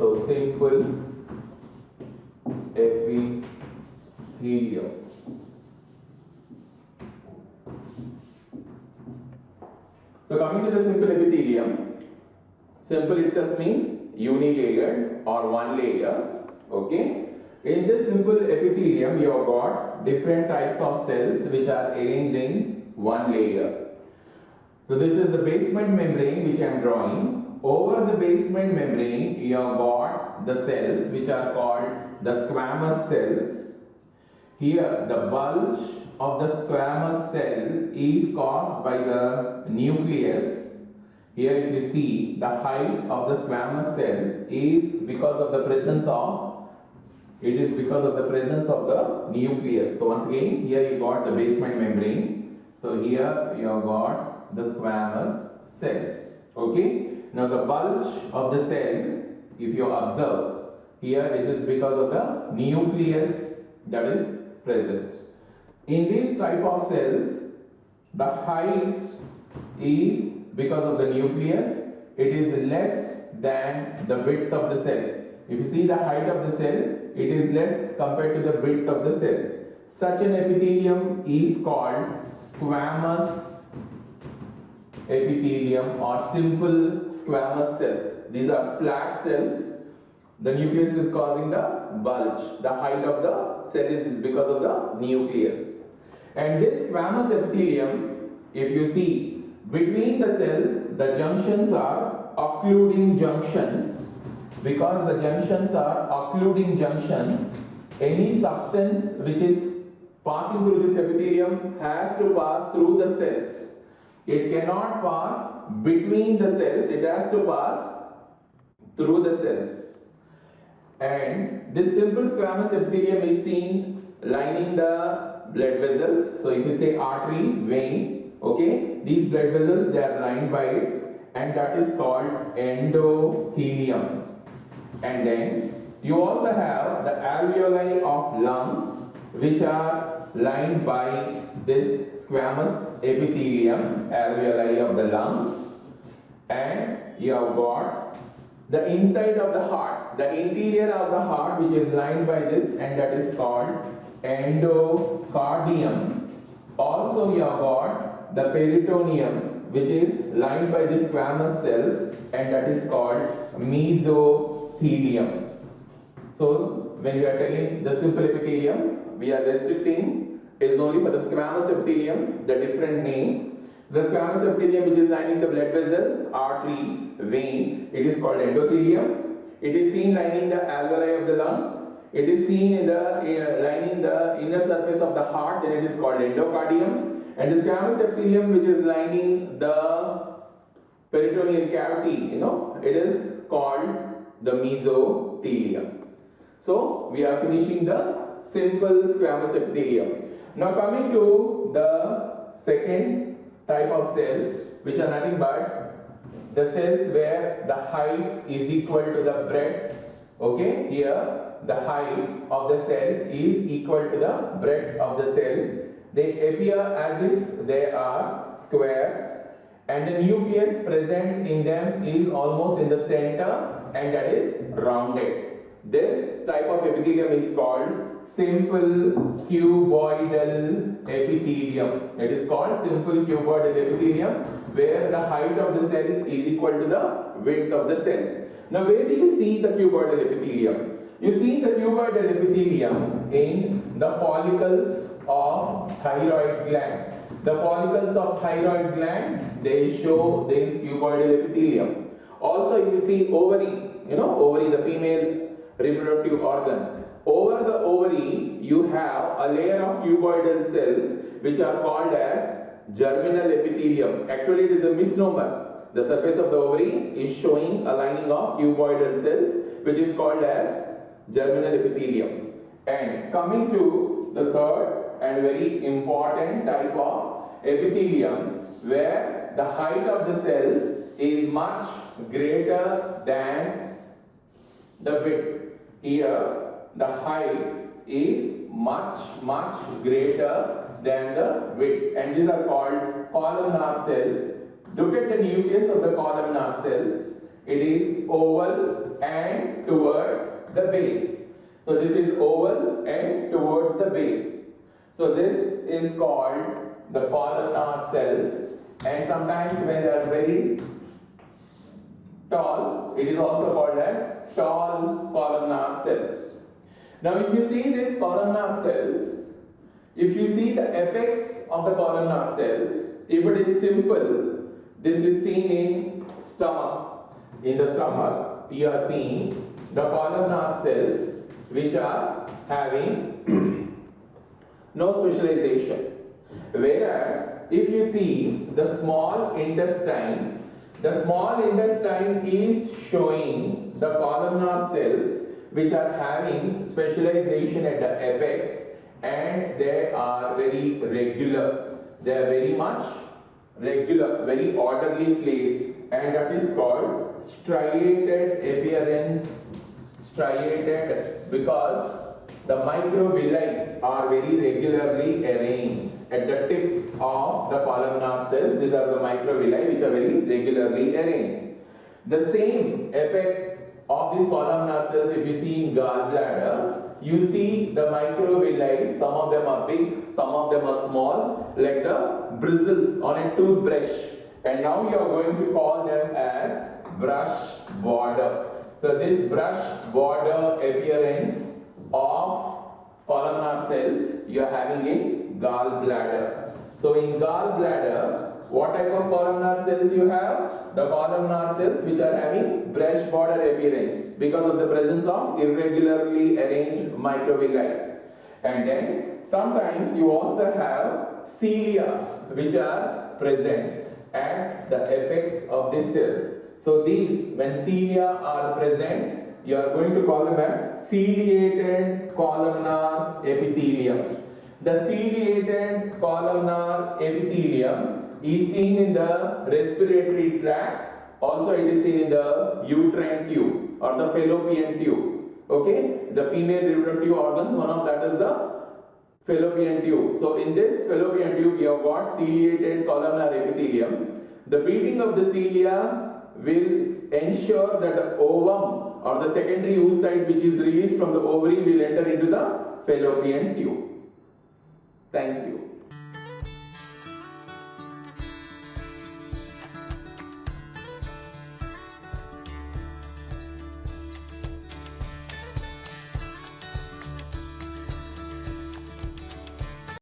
So simple epithelium. So coming to the simple epithelium, simple itself means unilayered or one layer. Okay. In this simple epithelium, you have got different types of cells which are arranged in one layer. So this is the basement membrane which I am drawing. Over the basement membrane, you have got the cells which are called the squamous cells. Here, the bulge of the squamous cell is caused by the nucleus. Here, if you see, the height of the squamous cell is because of the presence of the nucleus. So once again, here you got the basement membrane. So here you have got the squamous cells. Okay. Now the bulge of the cell, if you observe, here it is because of the nucleus that is present. In these type of cells, the height is because of the nucleus, it is less than the width of the cell. If you see the height of the cell, it is less compared to the width of the cell. Such an epithelium is called squamous epithelium or simple squamous cells. These are flat cells. The nucleus is causing the bulge. The height of the cell is because of the nucleus. And this squamous epithelium, if you see, between the cells, the junctions are occluding junctions. Because the junctions are occluding junctions, any substance which is passing through this epithelium has to pass through the cells. It cannot pass between the cells, it has to pass through the cells. And this simple squamous epithelium is seen lining the blood vessels. So if you say artery, vein, okay, these blood vessels, they are lined by it, and that is called endothelium. And then you also have the alveoli of lungs, which are lined by this squamous epithelium, alveoli of the lungs. And you have got the inside of the heart, the interior of the heart, which is lined by this, and that is called endocardium. Also you have got the peritoneum, which is lined by these squamous cells, and that is called mesothelium. So when we are telling the simple epithelium, we are restricting is only for the squamous epithelium, the different names. The squamous epithelium which is lining the blood vessel, artery, vein, it is called endothelium. It is seen lining the alveoli of the lungs. It is seen in the lining the inner surface of the heart, then it is called endocardium. And the squamous epithelium which is lining the peritoneal cavity, it is called the mesothelium. So we are finishing the simple squamous epithelium. Now coming to the second type of cells, which are nothing but the cells where the height is equal to the breadth. Okay, here the height of the cell is equal to the breadth of the cell. They appear as if they are squares, and the nucleus present in them is almost in the center, and that is rounded. This type of epithelium is called simple cuboidal epithelium. It is called simple cuboidal epithelium, where the height of the cell is equal to the width of the cell. Now where do you see the cuboidal epithelium? You see the cuboidal epithelium in the follicles of thyroid gland. The follicles of thyroid gland, they show this cuboidal epithelium. Also if you see ovary, ovary, the female reproductive organ. Over the ovary, you have a layer of cuboidal cells which are called as germinal epithelium. Actually, it is a misnomer. The surface of the ovary is showing a lining of cuboidal cells which is called as germinal epithelium. And coming to the third and very important type of epithelium, where the height of the cells is much greater than the width. Here the height is much greater than the width, and these are called columnar cells. Look at the nucleus of the columnar cells. it is oval and towards the base. So this is oval and towards the base. So this is called the columnar cells, and sometimes when they are very tall, it is also called as tall columnar cells. Now if you see these columnar cells, if you see the apex of the columnar cells, if it is simple, this is seen in stomach. In the stomach, you are seeing the columnar cells which are having no specialization. Whereas if you see the small intestine is showing the columnar cells which are having specialization at the apex, and they are very regular. They are very much regular, very orderly placed, and that is called striated appearance. Striated because the microvilli are very regularly arranged at the tips of the columnar cells. These are the microvilli which are very regularly arranged. The same apex of these columnar cells, if you see in gallbladder, you see the microvilli, some of them are big, some of them are small, like the bristles on a toothbrush. And now you are going to call them as brush border. So this brush border appearance of columnar cells you are having in gallbladder. So in gallbladder, what type of columnar cells you have? The columnar cells which are having brush border appearance because of the presence of irregularly arranged microvilli. And then sometimes you also have cilia which are present at the apex of these cells. So these, when cilia are present, you are going to call them as ciliated columnar epithelium. The ciliated columnar epithelium is seen in the respiratory tract. Also it is seen in the uterine tube or the fallopian tube. Okay, the female reproductive organs, one of that is the fallopian tube. So in this fallopian tube you have got ciliated columnar epithelium. The beating of the cilia will ensure that the ovum or the secondary oocyte which is released from the ovary will enter into the fallopian tube. Thank you.